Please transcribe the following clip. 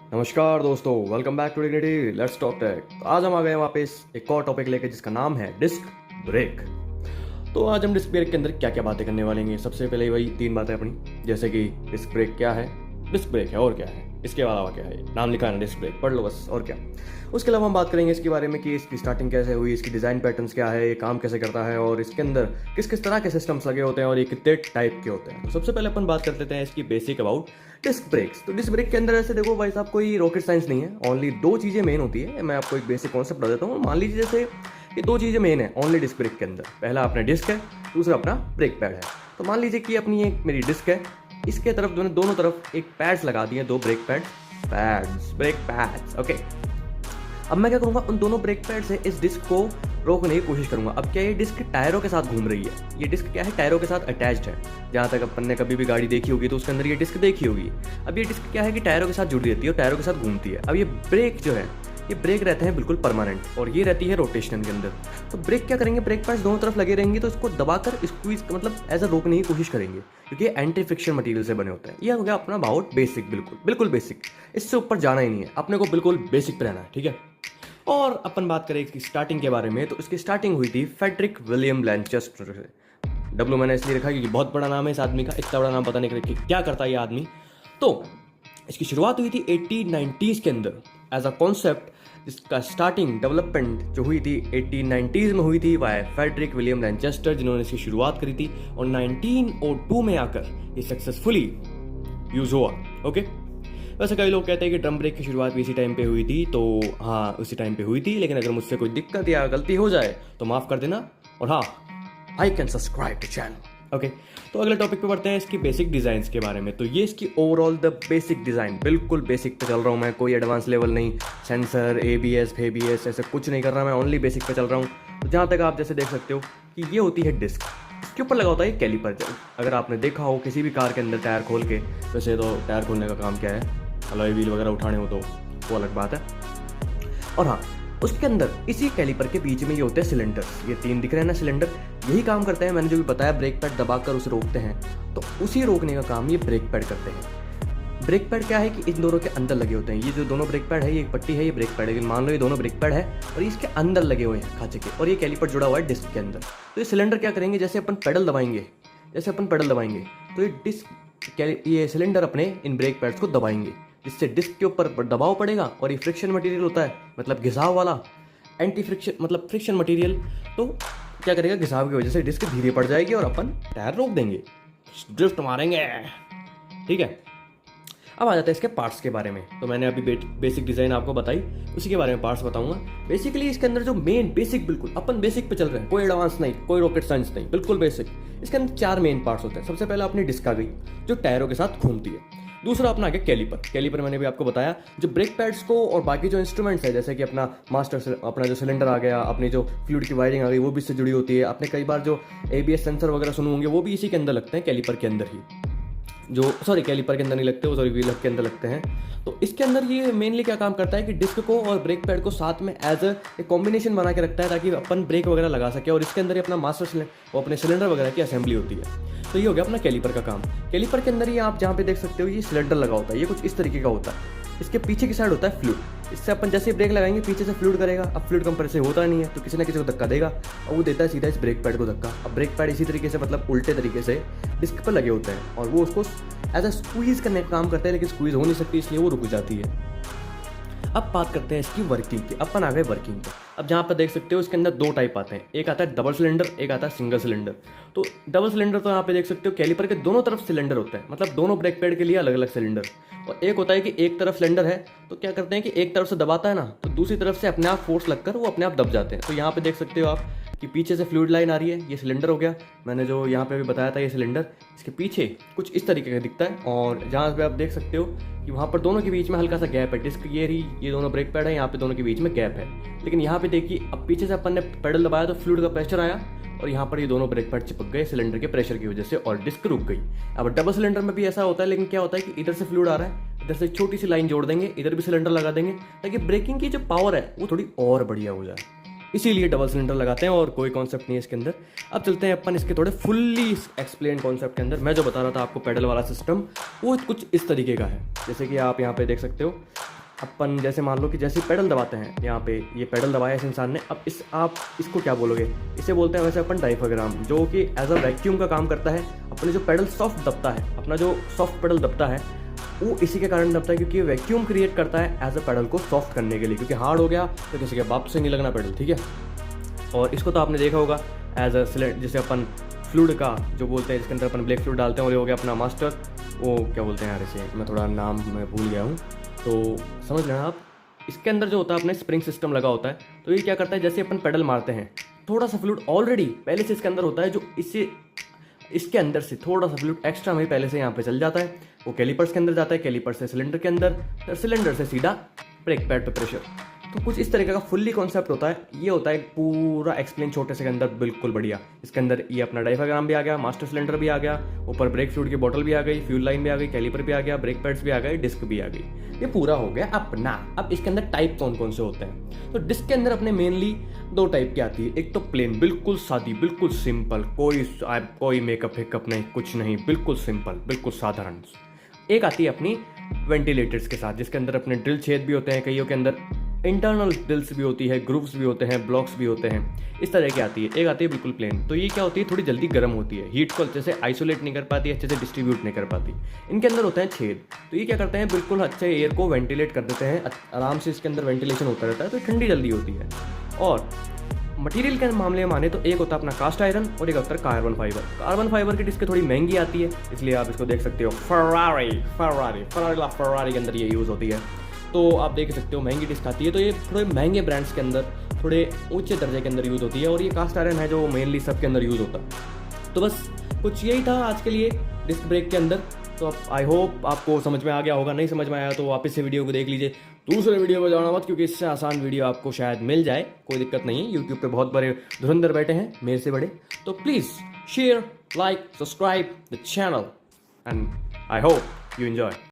नमस्कार दोस्तों, welcome back to dignity let's talk tech. आज हम आ गए वापस एक और टॉपिक लेके जिसका नाम है डिस्क ब्रेक। तो आज हम डिस्क ब्रेक के अंदर क्या क्या बातें करने वाले हैं। सबसे पहले वही तीन बातें अपनी, जैसे कि डिस्क ब्रेक क्या है, डिस्क ब्रेक है और क्या है, इसके अलावा क्या है, नाम लिखा है ना डिस्क ब्रेक, पढ़ लो बस और क्या। उसके अलावा हम बात करेंगे इसके बारे में कि इसकी स्टार्टिंग कैसे हुई, इसकी डिज़ाइन पैटर्न्स क्या है, ये काम कैसे करता है और इसके अंदर किस किस तरह के सिस्टम्स लगे होते हैं और ये कितने टाइप के होते हैं। तो सबसे पहले अपन बात कर लेते हैं इसकी बेसिक अबाउट डिस्क ब्रेक्स। तो डिस्क ब्रेक के अंदर ऐसे देखो भाई साहब, कोई रॉकेट साइंस नहीं है, ओनली दो चीज़ें मेन होती है। मैं आपको एक बेसिक कॉन्सेप्ट बता देता हूँ। मान लीजिए जैसे ये दो चीज़ें मेन है ओनली डिस्क ब्रेक के अंदर। पहला अपना डिस्क है, दूसरा अपना ब्रेक पैड है। तो मान लीजिए कि अपनी एक मेरी डिस्क है, इसके तरफ दोनों तरफ एक पैड्स लगा दिए, दो ब्रेक ब्रेक पैड्स ओके। अब मैं क्या करूंगा, उन दोनों ब्रेक पैड से इस डिस्क को रोकने की कोशिश करूंगा। अब क्या ये डिस्क टायरों के साथ घूम रही है, ये डिस्क क्या है टायरों के साथ अटैच्ड है। जहां तक अपन ने कभी भी गाड़ी देखी होगी तो उसके अंदर ये डिस्क देखी होगी। अब ये डिस्क क्या है कि टायरों के साथ जुड़ी रहती है और टायरों के साथ घूमती है। अब ये ब्रेक जो है, ये ब्रेक रहते हैं बिल्कुल परमानेंट और ये रहती है रोटेशन के अंदर। तो ब्रेक क्या करेंगे, ब्रेक पैड्स दोनों तरफ लगे रहेंगे तो इसको दबाकर स्क्वीज मतलब एज अ रोकने की कोशिश करेंगे, क्योंकि ये एंटी फ्रिक्शन मटेरियल से बने होते हैं। ये हो गया अपना अबाउट बेसिक, बिल्कुल बेसिक। इससे ऊपर जाना ही नहीं है, अपने को बिल्कुल बेसिक पे रहना है, ठीक है। और अपन बात करें इसकी स्टार्टिंग के बारे में, तो इसकी स्टार्टिंग हुई थी फेडरिक विलियम लैनचेस्टर से। डब्ल्यू मैंने इसलिए रखा क्योंकि बहुत बड़ा नाम है इस आदमी का, इतना बड़ा नाम पता नहीं कि क्या करता है ये आदमी। तो इसकी शुरुआत हुई थी 1890s के अंदर एज अ कॉन्सेप्ट। इसका स्टार्टिंग डेवलपमेंट जो हुई थी 1890s में हुई थी बाय फेडरिक विलियम लैनचेस्टर, जिन्होंने इसकी शुरुआत करी थी और 1902 में आकर ये सक्सेसफुली यूज हुआ ओके। वैसे कई लोग कहते हैं कि ड्रम ब्रेक की शुरुआत भी इसी टाइम पे हुई थी, तो हाँ उसी टाइम पे हुई थी, लेकिन अगर मुझसे कोई दिक्कत या गलती हो जाए तो माफ़ कर देना। और हाँ, I can subscribe to channel okay. तो अगले टॉपिक पे बढ़ते हैं इसकी बेसिक डिज़ाइंस के बारे में। तो ये इसकी ओवरऑल द बेसिक डिज़ाइन, बिल्कुल बेसिक पे चल रहा हूँ मैं, कोई एडवांस लेवल नहीं, सेंसर ABS फेबीएस ऐसे कुछ नहीं कर रहा मैं, ओनली बेसिक पे चल रहा हूँ। तो जहाँ तक आप जैसे देख सकते हो कि ये होती है डिस्क, इसके ऊपर लगा होता है कैलिपर। अगर आपने देखा हो किसी भी कार के अंदर टायर खोल के, वैसे तो टायर खोलने का काम क्या है, अलॉय व्हील वगैरह उठाने हो तो वो अलग बात है। और हाँ, उसके अंदर इसी कैलिपर के बीच में ये होते हैं सिलेंडर्स, ये तीन दिख रहे हैं ना सिलेंडर, यही काम करते हैं। मैंने जो भी बताया ब्रेक पैड दबाकर उसे रोकते हैं, तो उसी रोकने का काम ये ब्रेक पैड करते हैं। ब्रेक पैड क्या है कि इन दोनों के अंदर लगे होते हैं। ये जो दोनों ब्रेक पैड है, ये एक पट्टी है, ये ब्रेक पैड है। मान लो ये दोनों ब्रेक पैड है और इसके अंदर लगे हुए हैं खांचे के, और ये कैलिपर जुड़ा हुआ है डिस्क के अंदर। तो ये सिलेंडर क्या करेंगे, जैसे अपन पेडल दबाएंगे तो ये डिस्क ये सिलेंडर अपने इन ब्रेक पैड्स को दबाएंगे, जिससे डिस्क के ऊपर दबाव पड़ेगा और ये फ्रिक्शन मटेरियल होता है, मतलब घिसाव वाला, एंटी फ्रिक्शन मतलब फ्रिक्शन मटेरियल। तो क्या करेगा, घिसाव की वजह से डिस्क धीरे पड़ जाएगी और अपन टायर रोक देंगे, ड्रिफ्ट मारेंगे, ठीक है। अब आ जाता है इसके पार्ट्स के बारे में। तो मैंने अभी बेसिक डिज़ाइन आपको बताई, उसी के बारे में पार्ट्स बताऊंगा। बेसिकली इसके अंदर जो मेन बेसिक, बिल्कुल अपन बेसिक पे चल रहे हैं, कोई एडवांस नहीं, कोई रॉकेट साइंस नहीं, बिल्कुल बेसिक। इसके अंदर चार मेन पार्ट्स होते हैं। सबसे पहले अपनी डिस्क आ गई जो टायरों के साथ घूमती है। दूसरा अपना आ गया कैलिपर मैंने भी आपको बताया, जो ब्रेक पैड्स को और बाकी जो इंस्ट्रूमेंट्स है, जैसे कि अपना अपना जो सिलेंडर आ गया, अपनी जो फ्लूइड की वायरिंग आ गई, वो भी इससे जुड़ी होती है। आपने कई बार जो ABS सेंसर वगैरह सुने होंगे, वो भी इसी के अंदर लगते हैं, कैलिपर के अंदर ही। कैलिपर के अंदर नहीं लगते वो, व्हीलर के अंदर लगते हैं। तो इसके अंदर ये मेनली क्या काम करता है कि डिस्क को और ब्रेक पैड को साथ में एज ए कॉम्बिनेशन बना के रखता है, ताकि अपन ब्रेक वगैरह लगा सके। और इसके अंदर ही अपना वो अपने सिलेंडर वगैरह की असेंबली होती है। तो ये हो गया अपना कैलिपर का काम। कैलिपर के अंदर ही आप जहाँ पे देख सकते हो ये सिलेंडर लगा होता है, ये कुछ इस तरीके का होता है। इसके पीछे की साइड होता है फ्लूइड, इससे अपन जैसे ब्रेक लगाएंगे पीछे से फ्लूइड करेगा। अब फ्लूइड कंप्रेसर होता नहीं है तो किसी ना किसी को धक्का देगा और वो देता है सीधा इस ब्रेक पैड को धक्का। अब ब्रेक पैड इसी तरीके से मतलब उल्टे तरीके से डिस्क पर लगे होते हैं और वो उसको एज अ स्क्वीज करने का काम करते हैं, लेकिन स्क्वीज हो नहीं सकती इसलिए वो रुक जाती है। अब बात करते हैं इसकी वर्किंग की। अपन आ गए वर्किंग पे। अब जहाँ पर देख सकते हो इसके अंदर दो टाइप आते हैं, एक आता है डबल सिलेंडर, एक आता है सिंगल सिलेंडर। तो डबल सिलेंडर तो यहाँ पे देख सकते हो कैलिपर के दोनों तरफ सिलेंडर होता है, मतलब दोनों ब्रेक पैड के लिए अलग अलग सिलेंडर। और एक होता है कि एक तरफ सिलेंडर है तो क्या करते हैं कि एक तरफ से दबाता है ना, तो दूसरी तरफ से अपने आप फोर्स लगकर वो अपने आप दब जाते हैं। तो यहाँ पे देख सकते हो आप कि पीछे से फ्लूइड लाइन आ रही है, ये सिलेंडर हो गया। मैंने जो यहाँ पे भी बताया था ये सिलेंडर, इसके पीछे कुछ इस तरीके का दिखता है। और जहाँ पे आप देख सकते हो कि वहाँ पर दोनों के बीच में हल्का सा गैप है। डिस्क ये दोनों ब्रेक पैड है, यहाँ पे दोनों के बीच में गैप है। लेकिन यहाँ पे देखिए, अब पीछे से अपन ने पेडल दबाया तो फ्लूइड का प्रेशर आया और यहाँ पर ये दोनों ब्रेक पैड चिपक गए सिलेंडर के प्रेशर की वजह से और डिस्क रुक गई। अब डबल सिलेंडर में भी ऐसा होता है, लेकिन क्या होता है कि इधर से फ्लूइड आ रहा है, इधर से छोटी सी लाइन जोड़ देंगे, इधर भी सिलेंडर लगा देंगे, ताकि ब्रेकिंग की जो पावर है वो थोड़ी और बढ़िया हो जाए। इसीलिए डबल सिलेंडर लगाते हैं और कोई कॉन्सेप्ट नहीं है इसके अंदर। अब चलते हैं अपन इसके थोड़े फुल्ली एक्सप्लेन कॉन्सेप्ट के अंदर। मैं जो बता रहा था आपको पेडल वाला सिस्टम, वो कुछ इस तरीके का है। जैसे कि आप यहाँ पे देख सकते हो अपन जैसे मान लो कि जैसे पेडल दबाते हैं, यहाँ पे ये पेडल दबाया इस इंसान ने, अब आप इसको क्या बोलोगे, इसे बोलते हैं वैसे अपन डायफ्राम, जो कि एज अ वैक्यूम का काम करता है। अपने जो पेडल सॉफ्ट दबता है, अपना जो सॉफ्ट पेडल दबता है वो इसी के कारण दबता है, क्योंकि वैक्यूम क्रिएट करता है एज अ पेडल को सॉफ्ट करने के लिए, क्योंकि हार्ड हो गया तो किसी के बाप से नहीं लगना पेडल, ठीक है। और इसको तो आपने देखा होगा एज अ सिलेंडर, जैसे अपन फ्लूइड का जो बोलते हैं, जिसके अंदर अपन ब्लैक फ्लूइड डालते हैं, और ये हो गया अपना मास्टर, वो क्या बोलते हैं यार इसे, मैं थोड़ा नाम मैं भूल गया हूँ, तो समझ लेना आप। इसके अंदर जो होता है अपने स्प्रिंग सिस्टम लगा होता है, तो ये क्या करता है, जैसे अपन पेडल मारते हैं थोड़ा सा फ्लूइड ऑलरेडी पहले से इसके अंदर होता है, जो इसके अंदर से थोड़ा सा फ्लूइड एक्स्ट्रा में पहले से यहाँ पे चल जाता है, वो कैलिपर्स के अंदर जाता है, कैलिपर से सिलेंडर के अंदर, सिलेंडर से सीधा ब्रेक पैड पे प्रेशर। तो कुछ इस तरीके का फुल्ली कॉन्सेप्ट होता है। ये होता है पूरा एक्सप्लेन छोटे से के अंदर, बिल्कुल बढ़िया। इसके अंदर ये अपना डायफ्राम भी आ गया, मास्टर सिलेंडर भी आ गया, ऊपर ब्रेक फ्लूइड की बोतल भी आ गई, फ्यूल लाइन भी आ गई, कैलिपर भी आ गया, ब्रेक पैड्स भी आ गए, डिस्क भी आ गई। ये पूरा हो गया अपना। अब इसके अंदर टाइप कौन कौन से होते हैं, तो डिस्क के अंदर अपने मेनली 2 टाइप की आती है। एक तो प्लेन, बिल्कुल सादी, बिल्कुल सिंपल, कोई मेकअप वेकअप नहीं, कुछ नहीं, बिल्कुल सिंपल, बिल्कुल साधारण। एक आती है अपनी वेंटिलेटर्स के साथ, जिसके अंदर अपने ड्रिल छेद भी होते हैं, कईयों के अंदर इंटरनल ड्रिल्स भी होती है, ग्रूव्स भी होते हैं, ब्लॉक्स भी होते हैं, इस तरह की आती है। एक आती है बिल्कुल प्लेन, तो ये क्या होती है, थोड़ी जल्दी गर्म होती है, हीट को अच्छे से आइसोलेट नहीं कर पाती, अच्छे से डिस्ट्रीब्यूट नहीं कर पाती। इनके अंदर होते हैं छेद, तो ये क्या करते हैं, बिल्कुल अच्छे एयर को वेंटिलेट कर देते हैं, आराम से इसके अंदर वेंटिलेशन होता रहता है, तो ठंडी जल्दी होती है। और मटेरियल के मामले में माने तो एक होता है अपना कास्ट आयरन और एक होता है कार्बन फाइबर। कार्बन फाइबर की डिस्क थोड़ी महंगी आती है, इसलिए आप इसको देख सकते हो फरारी के अंदर ये यूज़ होती है, तो आप देख सकते हो महंगी डिस्क आती है। तो ये थोड़े महंगे ब्रांड्स के अंदर, थोड़े ऊंचे दर्जे के अंदर यूज़ होती है, और ये कास्ट आयरन है जो मेनली सबके अंदर यूज़ होता है। तो बस कुछ यही था आज के लिए डिस्क ब्रेक के अंदर। तो आई होप आपको समझ में आ गया होगा, नहीं समझ में आया तो वापस से वीडियो को देख लीजिए, दूसरे वीडियो को जाना मत, क्योंकि इससे आसान वीडियो आपको शायद मिल जाए, कोई दिक्कत नहीं है। यूट्यूब पे बहुत बड़े धुरंधर बैठे हैं मेरे से बड़े, तो please share, like, subscribe the channel and I hope you enjoy.